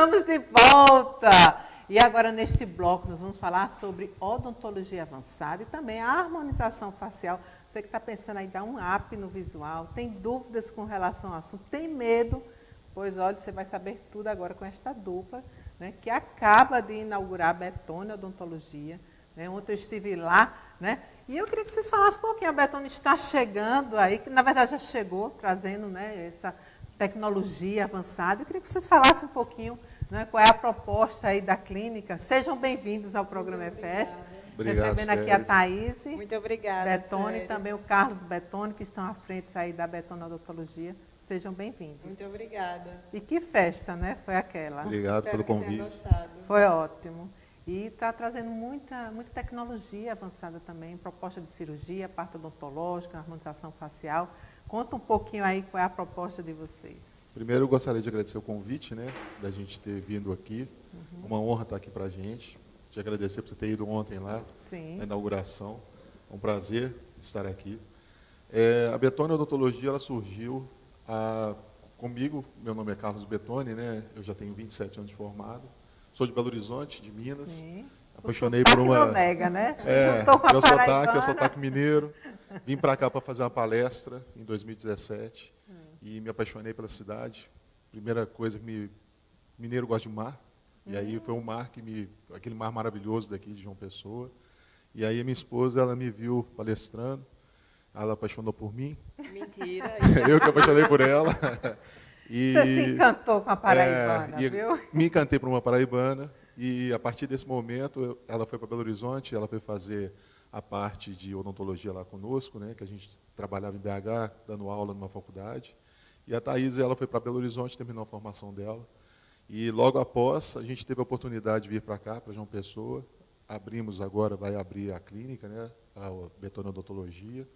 Estamos de volta! E agora, neste bloco, nós vamos falar sobre odontologia avançada e também a harmonização facial. Você que está pensando aí dar um up no visual, tem dúvidas com relação ao assunto, tem medo, pois olha, você vai saber tudo agora com esta dupla, né, que acaba de inaugurar a Betone Odontologia. Né, ontem eu estive lá, né, e eu queria que vocês falassem um pouquinho. A Betone está chegando aí, que na verdade já chegou, trazendo, né, essa tecnologia avançada. Eu queria que vocês falassem um pouquinho, né, qual é a proposta aí da clínica. Sejam bem-vindos ao programa EFEST. Recebendo aqui a Thaís. Muito obrigada, Betone e também o Carlos Betone, que estão à frente aí da Betone Odontologia. Sejam bem-vindos. Muito obrigada. E que festa, né? Foi aquela. Obrigado pelo convite. Foi ótimo. E está trazendo muita tecnologia avançada também, proposta de cirurgia, parte odontológica, harmonização facial. Conta um pouquinho aí qual é a proposta de vocês. Primeiro, eu gostaria de agradecer o convite, né, da gente ter vindo aqui. Uma honra estar aqui para a gente. Te agradecer por você ter ido ontem lá, Sim, na inauguração. É um prazer estar aqui. A Betone Odontologia, ela surgiu comigo. Meu nome é Carlos Betone, né? Eu já tenho 27 anos de formado. Sou de Belo Horizonte, de Minas. sim. Apaixonei por uma... Não nega, né? Meu sotaque mineiro. Vim para cá para fazer uma palestra em 2017 e me apaixonei pela cidade. Primeira coisa mineiro gosta de mar. E aí foi um mar aquele mar maravilhoso daqui de João Pessoa. E aí a minha esposa, ela me viu palestrando, ela apaixonou por mim. Mentira. Eu que apaixonei por ela. E você se encantou com a paraibana, viu? Me encantei por uma paraibana. E a partir desse momento, ela foi para Belo Horizonte, ela foi fazer a parte de odontologia lá conosco, né, que a gente trabalhava em BH, dando aula numa faculdade. E a Thaís, ela foi para Belo Horizonte, terminou a formação dela. E logo após, a gente teve a oportunidade de vir para cá, para João Pessoa. Vai abrir a clínica, né, a Betone Odontologia.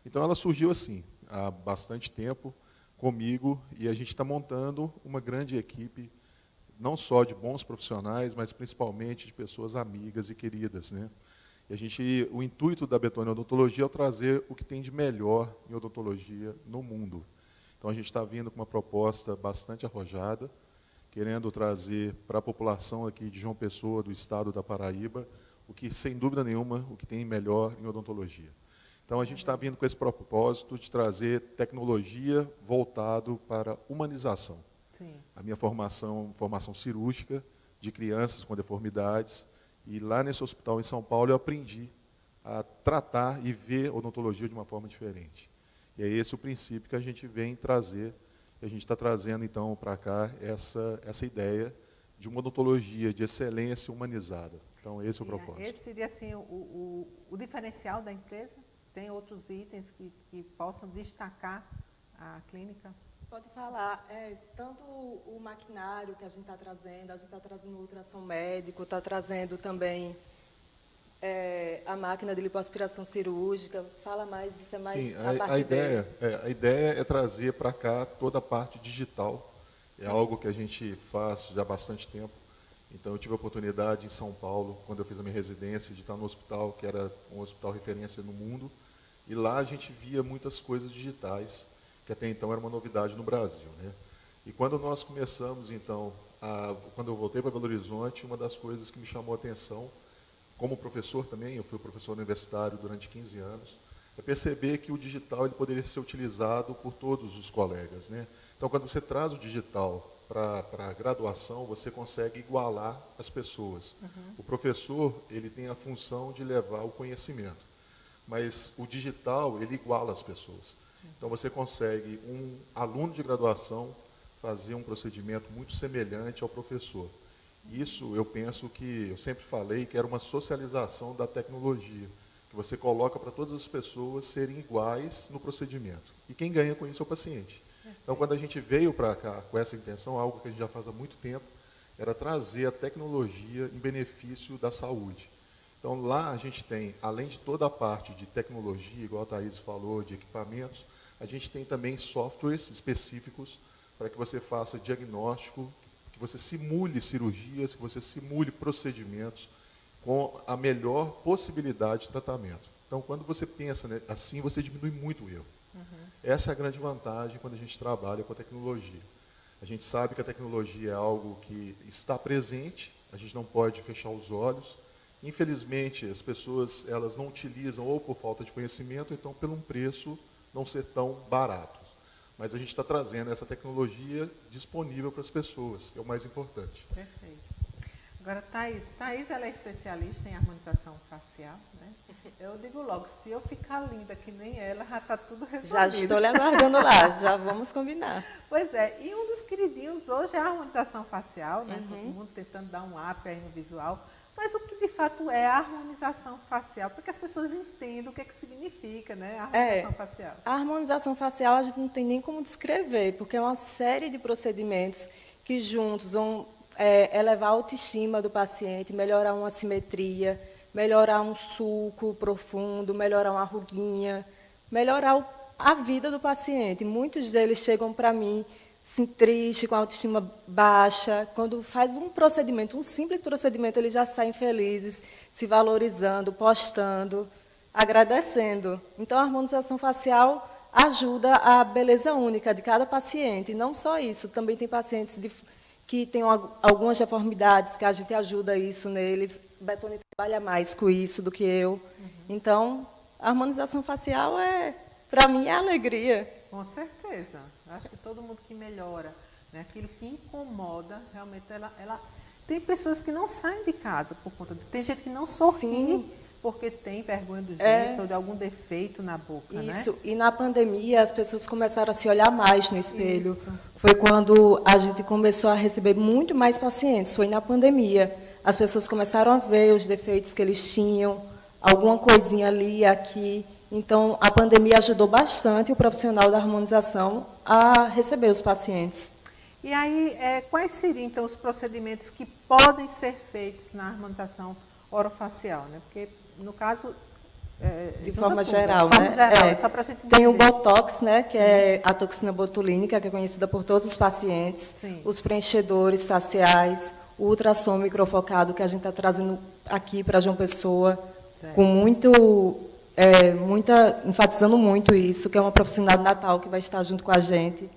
Então, ela surgiu assim, há bastante tempo, comigo, e a gente está montando uma grande equipe, não só de bons profissionais, mas principalmente de pessoas amigas e queridas, né? E o intuito da Betone Odontologia é trazer o que tem de melhor em odontologia no mundo. Então, a gente está vindo com uma proposta bastante arrojada, querendo trazer para a população aqui de João Pessoa, do estado da Paraíba, o que, sem dúvida nenhuma, o que tem melhor em odontologia. Então, a gente está vindo com esse propósito de trazer tecnologia voltado para a humanização. Sim. A minha formação cirúrgica de crianças com deformidades, e lá nesse hospital em São Paulo eu aprendi a tratar e ver odontologia de uma forma diferente. E é esse o princípio que a gente vem trazer. A gente está trazendo, então, para cá essa ideia de uma odontologia de excelência humanizada. Então, esse é o propósito. Esse seria, assim, o diferencial da empresa? Tem outros itens que possam destacar a clínica? Pode falar. Tanto o maquinário que a gente está trazendo o ultrassom médico, está trazendo também a máquina de lipoaspiração cirúrgica. Fala mais, isso é mais Sim, a ideia é trazer para cá toda a parte digital. É algo que a gente faz já há bastante tempo. Então, eu tive a oportunidade em São Paulo, quando eu fiz a minha residência, de estar no hospital, que era um hospital referência no mundo. E lá a gente via muitas coisas digitais, que até então era uma novidade no Brasil, né? E quando nós começamos, então, quando eu voltei para Belo Horizonte, uma das coisas que me chamou a atenção, como professor também, eu fui professor universitário durante 15 anos, é perceber que o digital ele poderia ser utilizado por todos os colegas, né? Então, quando você traz o digital para a graduação, você consegue igualar as pessoas. O professor ele tem a função de levar o conhecimento, mas o digital ele iguala as pessoas. Então, você consegue, um aluno de graduação, fazer um procedimento muito semelhante ao professor. Isso, eu penso que, eu sempre falei, que era uma socialização da tecnologia, que você coloca para todas as pessoas serem iguais no procedimento. E quem ganha com isso é o paciente. Então, quando a gente veio para cá com essa intenção, algo que a gente já faz há muito tempo, era trazer a tecnologia em benefício da saúde. Então, lá a gente tem, além de toda a parte de tecnologia, igual a Thaís falou, de equipamentos, a gente tem também softwares específicos para que você faça diagnóstico, que você simule cirurgias, que você simule procedimentos com a melhor possibilidade de tratamento. Então, quando você pensa, né, assim, você diminui muito o erro. Essa é a grande vantagem quando a gente trabalha com a tecnologia. A gente sabe que a tecnologia é algo que está presente, a gente não pode fechar os olhos. Infelizmente, as pessoas elas não utilizam ou por falta de conhecimento, ou então pelo um preço não ser tão barato. Mas a gente está trazendo essa tecnologia disponível para as pessoas, que é o mais importante. Perfeito. Agora, Thaís ela é especialista em harmonização facial, né? Eu digo logo, se eu ficar linda que nem ela, já está tudo resolvido. Já estou lhe aguardando lá, já vamos combinar. Pois é, e um dos queridinhos hoje é a harmonização facial, né? Todo mundo tentando dar um up aí no visual. Mas o que de fato é a harmonização facial? Para que as pessoas entendam o que é que significa, né, a harmonização facial. A harmonização facial a gente não tem nem como descrever, porque é uma série de procedimentos que juntos vão elevar a autoestima do paciente, melhorar uma simetria, melhorar um sulco profundo, melhorar uma ruguinha, melhorar a vida do paciente. Muitos deles chegam para mim assim, triste, com a autoestima baixa. Quando faz um procedimento, um simples procedimento, eles já saem felizes, se valorizando, postando, agradecendo. Então, a harmonização facial ajuda a beleza única de cada paciente. E não só isso, também tem pacientes que têm algumas deformidades, que a gente ajuda isso neles. Betone trabalha mais com isso do que eu. Então, a harmonização facial, para mim, é alegria. Com certeza. Acho que todo mundo que melhora, né, aquilo que incomoda, realmente ela... Tem pessoas que não saem de casa por conta disso. Tem gente que não sorri porque tem vergonha dos dentes ou de algum defeito na boca, Isso. Né? E na pandemia as pessoas começaram a se olhar mais no espelho. Isso. Foi quando a gente começou a receber muito mais pacientes. Foi na pandemia. As pessoas começaram a ver os defeitos que eles tinham, alguma coisinha ali e aqui. Então, a pandemia ajudou bastante o profissional da harmonização a receber os pacientes. E aí, quais seriam, então, os procedimentos que podem ser feitos na harmonização orofacial? Né? Porque, no caso... de forma geral, né? Geral, só pra gente entender. Tem o Botox, né, que é a toxina botulínica, que é conhecida por todos os pacientes. Sim. Os preenchedores faciais, o ultrassom microfocado, que a gente está trazendo aqui para João Pessoa, certo. Com enfatizando muito isso, que é uma profissional de Natal que vai estar junto com a gente.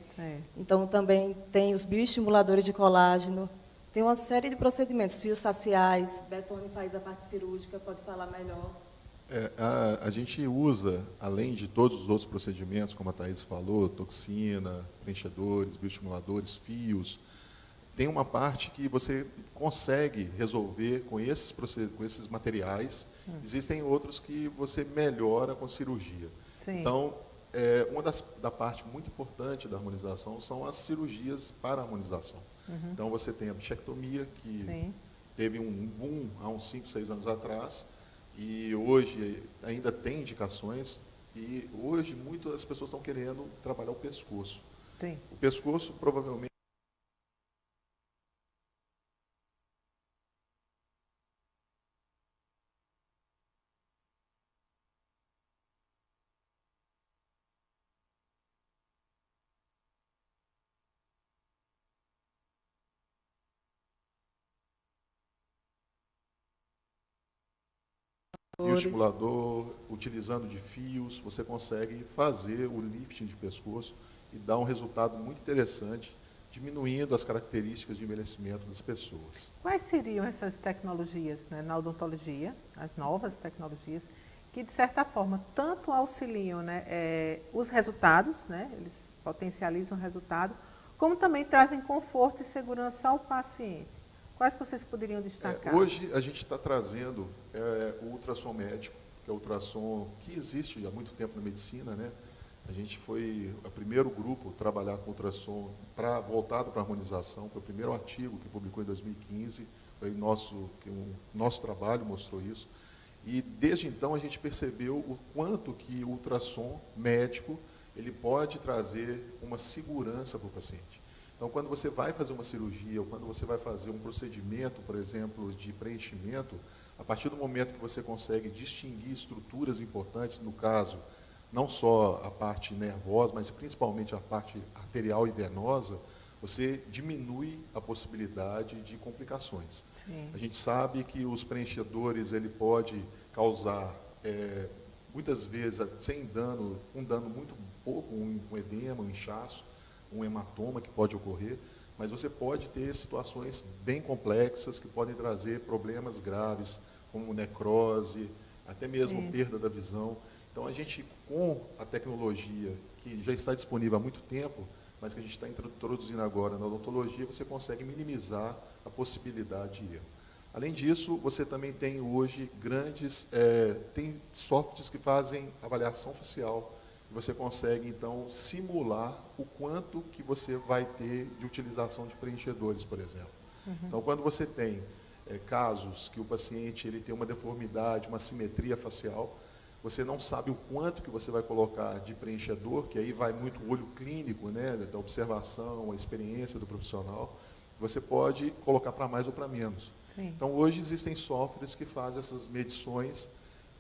Então, também tem os bioestimuladores de colágeno, tem uma série de procedimentos, fios faciais, Betone faz a parte cirúrgica, pode falar melhor. A gente usa, além de todos os outros procedimentos, como a Thaís falou, toxina, preenchedores, bioestimuladores, fios, tem uma parte que você consegue resolver com esses materiais. Existem outros que você melhora com cirurgia. Sim. Então, uma da parte muito importante da harmonização são as cirurgias para harmonização. Então, você tem a bichectomia, que teve um boom há uns 5, 6 anos atrás, e hoje ainda tem indicações, e hoje muitas pessoas estão querendo trabalhar o pescoço. Sim. O pescoço, provavelmente, bioestimulador, utilizando de fios, você consegue fazer o lifting de pescoço e dar um resultado muito interessante, diminuindo as características de envelhecimento das pessoas. Quais seriam essas tecnologias, né, na odontologia, as novas tecnologias, que de certa forma tanto auxiliam, né, os resultados, né, eles potencializam o resultado, como também trazem conforto e segurança ao paciente? Quais que vocês poderiam destacar? Hoje a gente está trazendo o ultrassom médico, que é o ultrassom que existe há muito tempo na medicina, né? A gente foi o primeiro grupo a trabalhar com ultrassom voltado para a harmonização, foi o primeiro artigo que publicou em 2015, foi o nosso trabalho mostrou isso. E desde então a gente percebeu o quanto que o ultrassom médico ele pode trazer uma segurança para o paciente. Então, quando você vai fazer uma cirurgia ou quando você vai fazer um procedimento, por exemplo, de preenchimento, a partir do momento que você consegue distinguir estruturas importantes, no caso, não só a parte nervosa, mas principalmente a parte arterial e venosa, você diminui a possibilidade de complicações. Sim. A gente sabe que os preenchedores ele pode causar, muitas vezes, sem dano, um dano muito pouco, um edema, um inchaço, um hematoma que pode ocorrer, mas você pode ter situações bem complexas que podem trazer problemas graves, como necrose, até mesmo perda da visão. Então, a gente, com a tecnologia que já está disponível há muito tempo, mas que a gente está introduzindo agora na odontologia, você consegue minimizar a possibilidade de erro. Além disso, você também tem hoje tem softwares que fazem avaliação facial. Você consegue, então, simular o quanto que você vai ter de utilização de preenchedores, por exemplo. Então, quando você tem casos que o paciente ele tem uma deformidade, uma assimetria facial, você não sabe o quanto que você vai colocar de preenchedor, que aí vai muito o olho clínico, né, da observação, a experiência do profissional, você pode colocar para mais ou para menos. Sim. Então, hoje existem softwares que fazem essas medições,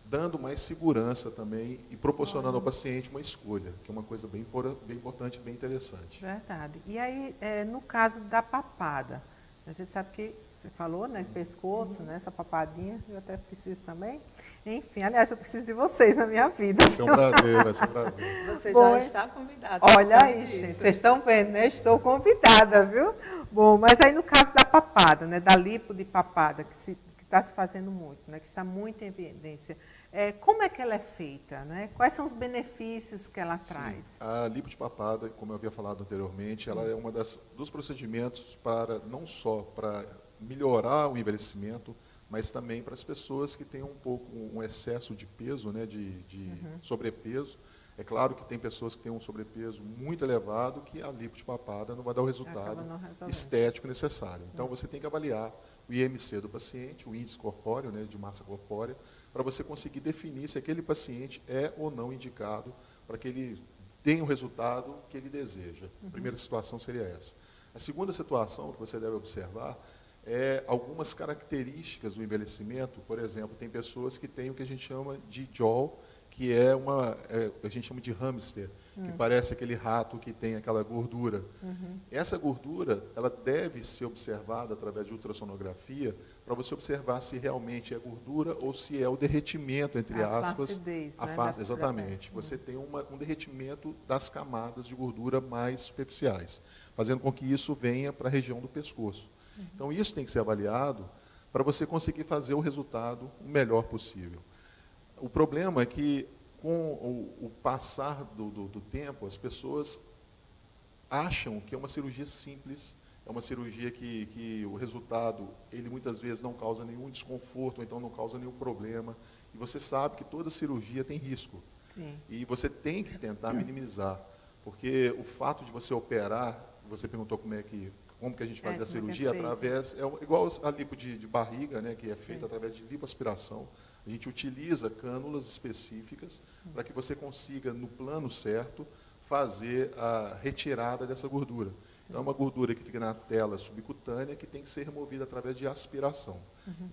dando mais segurança também e proporcionando ao paciente uma escolha, que é uma coisa bem importante, bem interessante. Verdade. E aí, no caso da papada, a gente sabe que você falou, né, pescoço, né, essa papadinha, eu até preciso também. Enfim, aliás, eu preciso de vocês na minha vida. Vai ser um prazer, vai ser um prazer. Você Bom, já está convidado. olha aí, gente, vocês estão vendo, né? Estou convidada, viu? Bom, mas aí no caso da papada, né, da lipo de papada, que está se fazendo muito, né, que está muito em evidência, como é que ela é feita, né? Quais são os benefícios que ela traz? A lipo de papada, como eu havia falado anteriormente, ela é uma dos procedimentos para não só para melhorar o envelhecimento, mas também para as pessoas que têm um excesso de peso, né, de sobrepeso. É claro que tem pessoas que têm um sobrepeso muito elevado que a lipo de papada não vai dar o resultado estético necessário. Então, você tem que avaliar o IMC do paciente, o índice corpóreo, né, de massa corpórea, para você conseguir definir se aquele paciente é ou não indicado para que ele tenha o resultado que ele deseja. A primeira situação seria essa. A segunda situação que você deve observar algumas características do envelhecimento. Por exemplo, tem pessoas que têm o que a gente chama de jaw, que a gente chama de hamster, que parece aquele rato que tem aquela gordura. Essa gordura, ela deve ser observada através de ultrassonografia, para você observar se realmente é gordura ou se é o derretimento, entre aspas. Flacidez, exatamente. Você tem um derretimento das camadas de gordura mais superficiais, fazendo com que isso venha para a região do pescoço. Então, isso tem que ser avaliado para você conseguir fazer o resultado o melhor possível. O problema é que, com o passar do tempo, as pessoas acham que é uma cirurgia simples, é uma cirurgia que o resultado, ele muitas vezes não causa nenhum desconforto, ou então não causa nenhum problema. E você sabe que toda cirurgia tem risco. Sim. E você tem que tentar minimizar, porque o fato de você operar, você perguntou como que a gente faz a cirurgia, igual a lipo de barriga, né, que é feita através de lipoaspiração. A gente utiliza cânulas específicas para que você consiga, no plano certo, fazer a retirada dessa gordura. Então, é uma gordura que fica na tela subcutânea que tem que ser removida através de aspiração.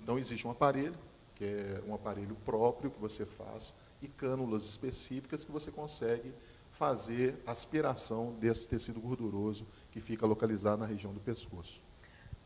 Então, existe um aparelho, que é um aparelho próprio que você faz, e cânulas específicas que você consegue fazer a aspiração desse tecido gorduroso que fica localizado na região do pescoço.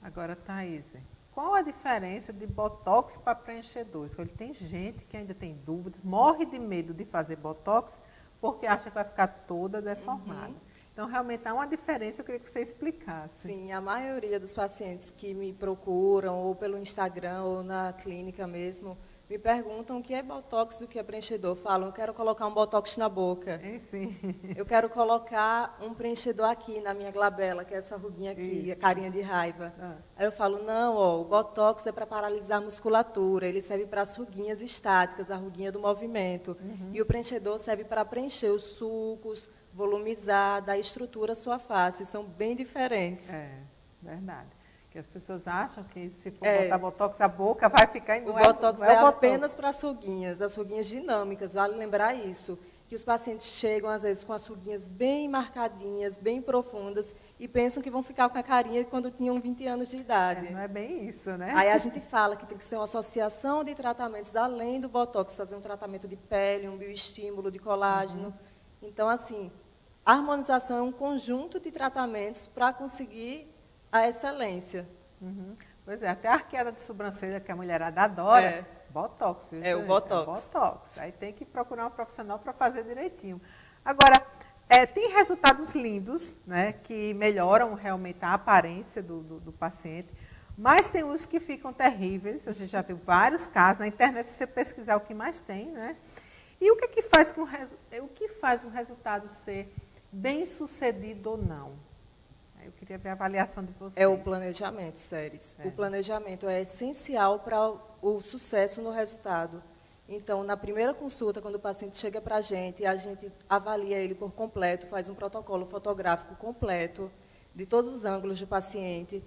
Agora, Thaís, qual a diferença de botox para preenchedores? Porque tem gente que ainda tem dúvidas, morre de medo de fazer botox porque acha que vai ficar toda deformada. Então, realmente há uma diferença, eu queria que você explicasse. Sim, a maioria dos pacientes que me procuram, ou pelo Instagram, ou na clínica mesmo, me perguntam o que é botox e o que é preenchedor. Falam, eu quero colocar um botox na boca. Sim. Eu quero colocar um preenchedor aqui na minha glabela, que é essa ruguinha aqui, a carinha de raiva. Aí eu falo, não, o botox é para paralisar a musculatura, ele serve para as ruguinhas estáticas, a ruguinha do movimento. E o preenchedor serve para preencher os sulcos, volumizar, dar estrutura à sua face. São bem diferentes. É, verdade. Que as pessoas acham que se for botar botox, a boca vai ficar... O botox é apenas para as ruguinhas dinâmicas, vale lembrar isso. Que os pacientes chegam, às vezes, com as ruguinhas bem marcadinhas, bem profundas, e pensam que vão ficar com a carinha quando tinham 20 anos de idade. Não é bem isso, né? Aí a gente fala que tem que ser uma associação de tratamentos, além do botox, fazer um tratamento de pele, um bioestímulo de colágeno. Então, assim, a harmonização é um conjunto de tratamentos para conseguir a excelência. Pois é, até a arqueada de sobrancelha que a mulherada adora, botox. Viu, o botox. Botox. Aí tem que procurar um profissional para fazer direitinho. Agora, tem resultados lindos, né, que melhoram realmente a aparência do paciente, mas tem uns que ficam terríveis. A gente já viu vários casos na internet, se você pesquisar o que mais tem, né? E o que faz um resultado ser bem sucedido ou não? Eu queria ver a avaliação de vocês. É o planejamento, Séries. O planejamento é essencial para o sucesso no resultado. Então, na primeira consulta, quando o paciente chega para a gente avalia ele por completo, faz um protocolo fotográfico completo de todos os ângulos do paciente,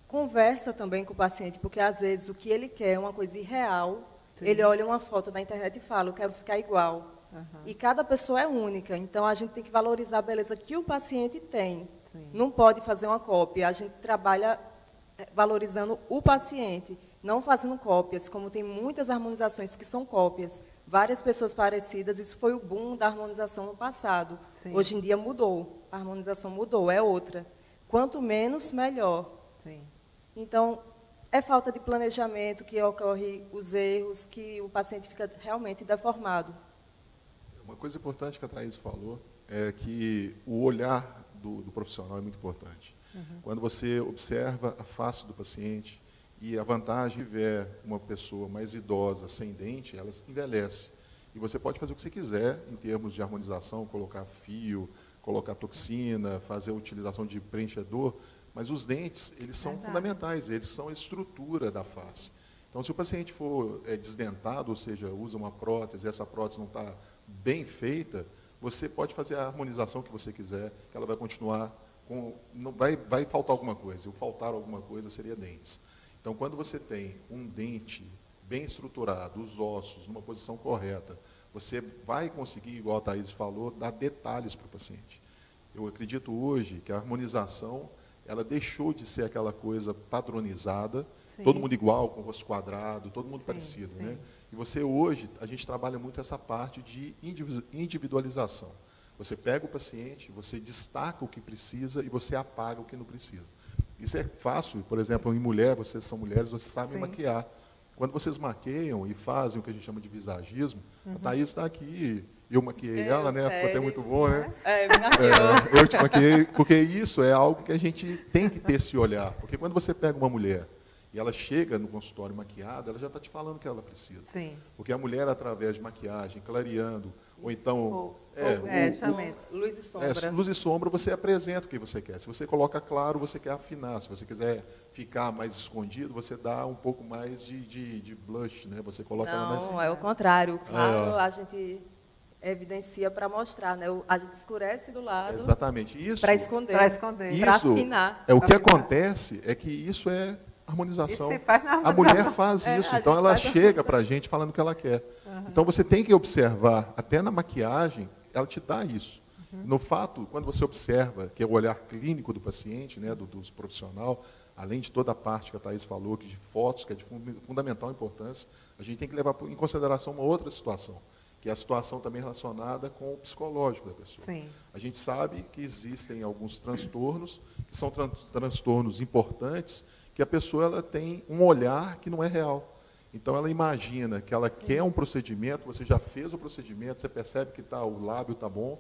conversa também com o paciente, porque às vezes o que ele quer é uma coisa irreal. Sim. Ele olha uma foto na internet e fala, eu quero ficar igual. Uhum. E cada pessoa é única, então a gente tem que valorizar a beleza que o paciente tem. Sim. Não pode fazer uma cópia, a gente trabalha valorizando o paciente, não fazendo cópias, como tem muitas harmonizações que são cópias, várias pessoas parecidas, isso foi o boom da harmonização no passado. Sim. Hoje em dia mudou, a harmonização mudou, é outra. Quanto menos, melhor. Sim. Então, é falta de planejamento que ocorre os erros, que o paciente fica realmente deformado. Uma coisa importante que a Thaís falou é que o olhar do profissional é muito importante. Uhum. Quando você observa a face do paciente e a vantagem de ver uma pessoa mais idosa, sem dente, ela envelhece. E você pode fazer o que você quiser em termos de harmonização, colocar fio, colocar toxina, fazer a utilização de preenchedor, mas os dentes, eles são fundamentais, eles são a estrutura da face. Então, se o paciente for desdentado, ou seja, usa uma prótese, e essa prótese não está bem feita, você pode fazer a harmonização que você quiser, que ela vai continuar com... Não vai faltar alguma coisa, e o faltar alguma coisa seria dentes. Então, quando você tem um dente bem estruturado, os ossos numa posição correta, você vai conseguir, igual a Thaís falou, dar detalhes para o paciente. Eu acredito hoje que a harmonização, ela deixou de ser aquela coisa padronizada, sim, todo mundo igual, com o rosto quadrado, todo mundo sim, parecido. Sim. Né? E você hoje, a gente trabalha muito essa parte de individualização. Você pega o paciente, você destaca o que precisa e você apaga o que não precisa. Isso é fácil, por exemplo, em mulher, vocês são mulheres, vocês sabem maquiar. Quando vocês maqueiam e fazem o que a gente chama de visagismo, a Thaís está aqui, eu maquiei ela, né? Ficou até muito bom, né? Me maquiou. Eu te maquiei, porque isso é algo que a gente tem que ter esse olhar. Porque quando você pega uma mulher e ela chega no consultório maquiada, ela já está te falando o que ela precisa. Sim. Porque a mulher, através de maquiagem, clareando, ou então... luz e sombra. Luz e sombra, você apresenta o que você quer. Se você coloca claro, você quer afinar. Se você quiser ficar mais escondido, você dá um pouco mais de blush, né? Você coloca ela mais... Não, é o contrário. Claro, a gente evidencia para mostrar, né? A gente escurece do lado. Exatamente. Isso para esconder, para afinar. O que acontece é que isso é harmonização. Isso faz na harmonização. A mulher faz isso, então ela chega para a gente falando o que ela quer. Uhum. Então você tem que observar, até na maquiagem, ela te dá isso. Uhum. No fato, quando você observa, que é o olhar clínico do paciente, né, do profissional, além de toda a parte que a Thaís falou, que de fotos, que é de fundamental importância, a gente tem que levar em consideração uma outra situação, que é a situação também relacionada com o psicológico da pessoa. Sim. A gente sabe que existem alguns transtornos, que são transtornos importantes, que a pessoa ela tem um olhar que não é real. Então, ela imagina que ela quer um procedimento, você já fez o procedimento, você percebe que o lábio está bom,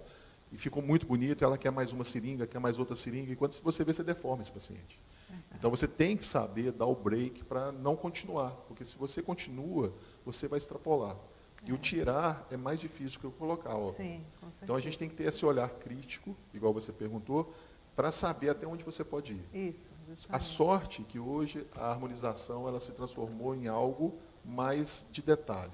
e ficou muito bonito, ela quer mais uma seringa, quer mais outra seringa, e quando você vê, você deforma esse paciente. Então, você tem que saber dar o break para não continuar, porque se você continua, você vai extrapolar. E o tirar é mais difícil que o colocar. Sim, com certeza. Então, a gente tem que ter esse olhar crítico, igual você perguntou, para saber até onde você pode ir. Isso, a sorte que hoje a harmonização ela se transformou em algo mais de detalhe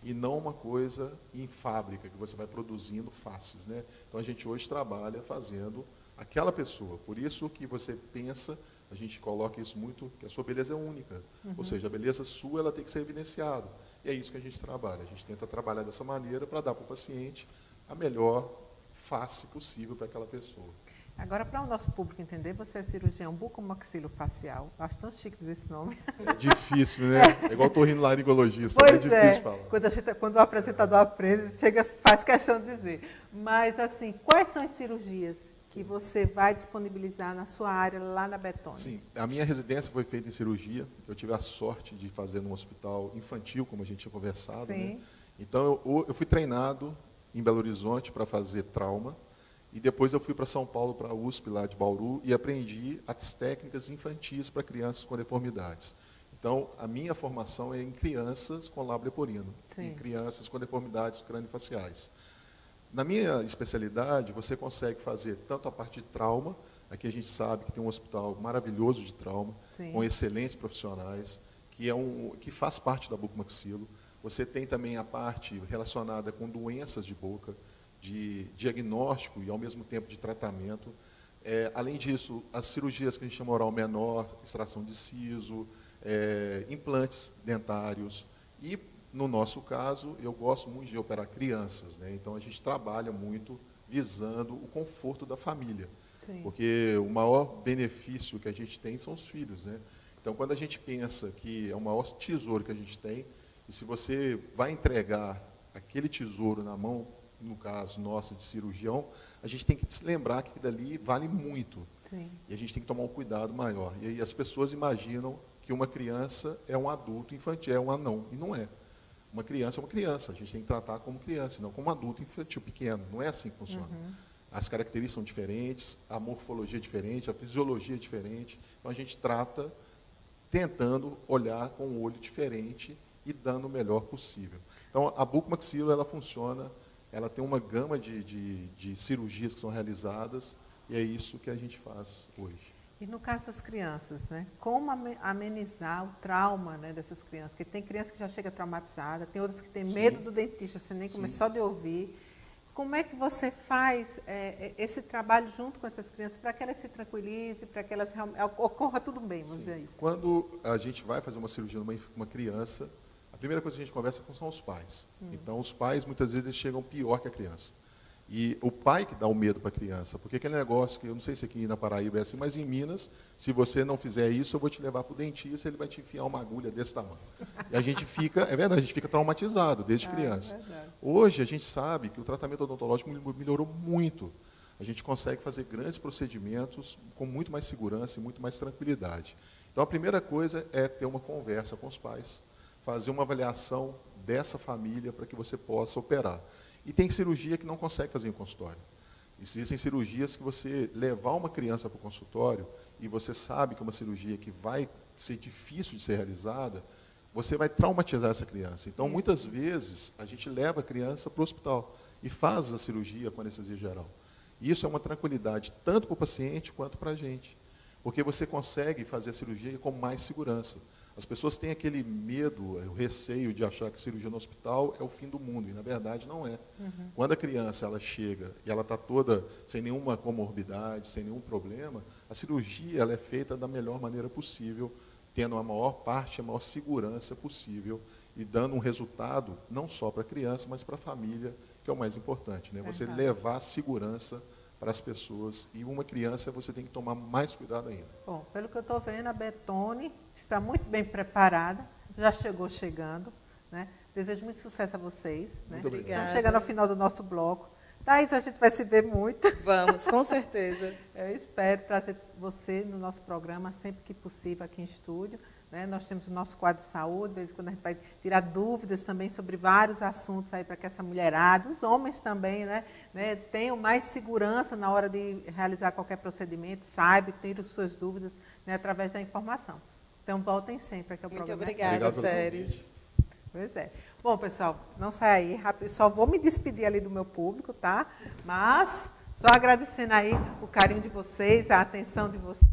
e não uma coisa em fábrica que você vai produzindo faces, né? Então a gente hoje trabalha fazendo aquela pessoa. Por isso que você pensa, a gente coloca isso muito, que a sua beleza é única. Ou seja, a beleza sua ela tem que ser evidenciada. E é isso que a gente trabalha. A gente tenta trabalhar dessa maneira para dar para o paciente a melhor face possível para aquela pessoa. Agora, para o nosso público entender, você é cirurgião bucomaxilofacial. Acho tão chique dizer esse nome. É difícil, né? É igual otorrinolaringologista, pois é difícil de falar. Quando o apresentador aprende, faz questão de dizer. Mas, assim, quais são as cirurgias que você vai disponibilizar na sua área lá na Betone? Sim, a minha residência foi feita em cirurgia. Eu tive a sorte de fazer num hospital infantil, como a gente tinha conversado. Sim. Né? Então, eu fui treinado em Belo Horizonte para fazer trauma. E depois eu fui para São Paulo, para a USP, lá de Bauru, e aprendi as técnicas infantis para crianças com deformidades. Então, a minha formação é em crianças com lábio leporino, e crianças com deformidades craniofaciais. Na minha especialidade, você consegue fazer tanto a parte de trauma, aqui a gente sabe que tem um hospital maravilhoso de trauma, com excelentes profissionais, que faz parte da bucomaxilo. Você tem também a parte relacionada com doenças de boca, de diagnóstico e, ao mesmo tempo, de tratamento. Além disso, as cirurgias que a gente chama oral menor, extração de siso, implantes dentários. E, no nosso caso, eu gosto muito de operar crianças, né? Então, a gente trabalha muito visando o conforto da família. Sim. Porque o maior benefício que a gente tem são os filhos, né? Então, quando a gente pensa que é o maior tesouro que a gente tem, e se você vai entregar aquele tesouro na mão, no caso nossa de cirurgião, a gente tem que se lembrar que dali vale muito. Sim. E a gente tem que tomar um cuidado maior. E aí as pessoas imaginam que uma criança é um adulto infantil, é um anão, e não é. Uma criança é uma criança, a gente tem que tratar como criança, não como adulto infantil pequeno. Não é assim que funciona. As características são diferentes, a morfologia é diferente, a fisiologia é diferente. Então, a gente trata tentando olhar com um olho diferente e dando o melhor possível. Então, a bucomaxilo, ela funciona, ela tem uma gama de cirurgias que são realizadas, e é isso que a gente faz hoje. E no caso das crianças, né? Como amenizar o trauma, né, dessas crianças? Porque tem criança que já chega traumatizada, tem outras que têm medo do dentista, você nem começou de ouvir. Como é que você faz esse trabalho junto com essas crianças para que elas se tranquilizem, para que elas ocorra tudo bem, vamos dizer isso? Quando a gente vai fazer uma cirurgia numa criança, a primeira coisa que a gente conversa são os pais. Então, os pais, muitas vezes, eles chegam pior que a criança. E o pai que dá o medo para a criança, porque aquele negócio que, eu não sei se aqui na Paraíba é assim, mas em Minas, se você não fizer isso, eu vou te levar para o dentista, ele vai te enfiar uma agulha desse tamanho. E a gente fica, é verdade, a gente fica traumatizado desde criança. Hoje, a gente sabe que o tratamento odontológico melhorou muito. A gente consegue fazer grandes procedimentos com muito mais segurança e muito mais tranquilidade. Então, a primeira coisa é ter uma conversa com os pais, fazer uma avaliação dessa família para que você possa operar. E tem cirurgia que não consegue fazer em consultório. Existem cirurgias que você levar uma criança para o consultório e você sabe que é uma cirurgia que vai ser difícil de ser realizada, você vai traumatizar essa criança. Então, muitas vezes, a gente leva a criança para o hospital e faz a cirurgia com anestesia geral. E isso é uma tranquilidade tanto para o paciente quanto para a gente, porque você consegue fazer a cirurgia com mais segurança. As pessoas têm aquele medo, o receio de achar que cirurgia no hospital é o fim do mundo, e na verdade não é. Quando a criança ela chega e ela está toda sem nenhuma comorbidade, sem nenhum problema, a cirurgia ela é feita da melhor maneira possível, tendo a maior parte, a maior segurança possível e dando um resultado não só para a criança, mas para a família, que é o mais importante, né? Você levar segurança para as pessoas, e uma criança você tem que tomar mais cuidado ainda. Bom, pelo que eu estou vendo, a Bertone está muito bem preparada, já chegando, né? Desejo muito sucesso a vocês. Muito obrigada. Estamos chegando ao final do nosso bloco. Thaís, a gente vai se ver muito. Vamos, com certeza. Eu espero trazer você no nosso programa sempre que possível aqui em estúdio. Né? Nós temos o nosso quadro de saúde, de vez em quando a gente vai tirar dúvidas também sobre vários assuntos aí para que essa mulherada, os homens também, né, tenham mais segurança na hora de realizar qualquer procedimento, saibam, tenham suas dúvidas, né, através da informação. Então, voltem sempre aqui ao programa. Muito obrigada, Séries. Pois é. Bom, pessoal, não sai aí rápido, só vou me despedir ali do meu público, tá? Mas, só agradecendo aí o carinho de vocês, a atenção de vocês.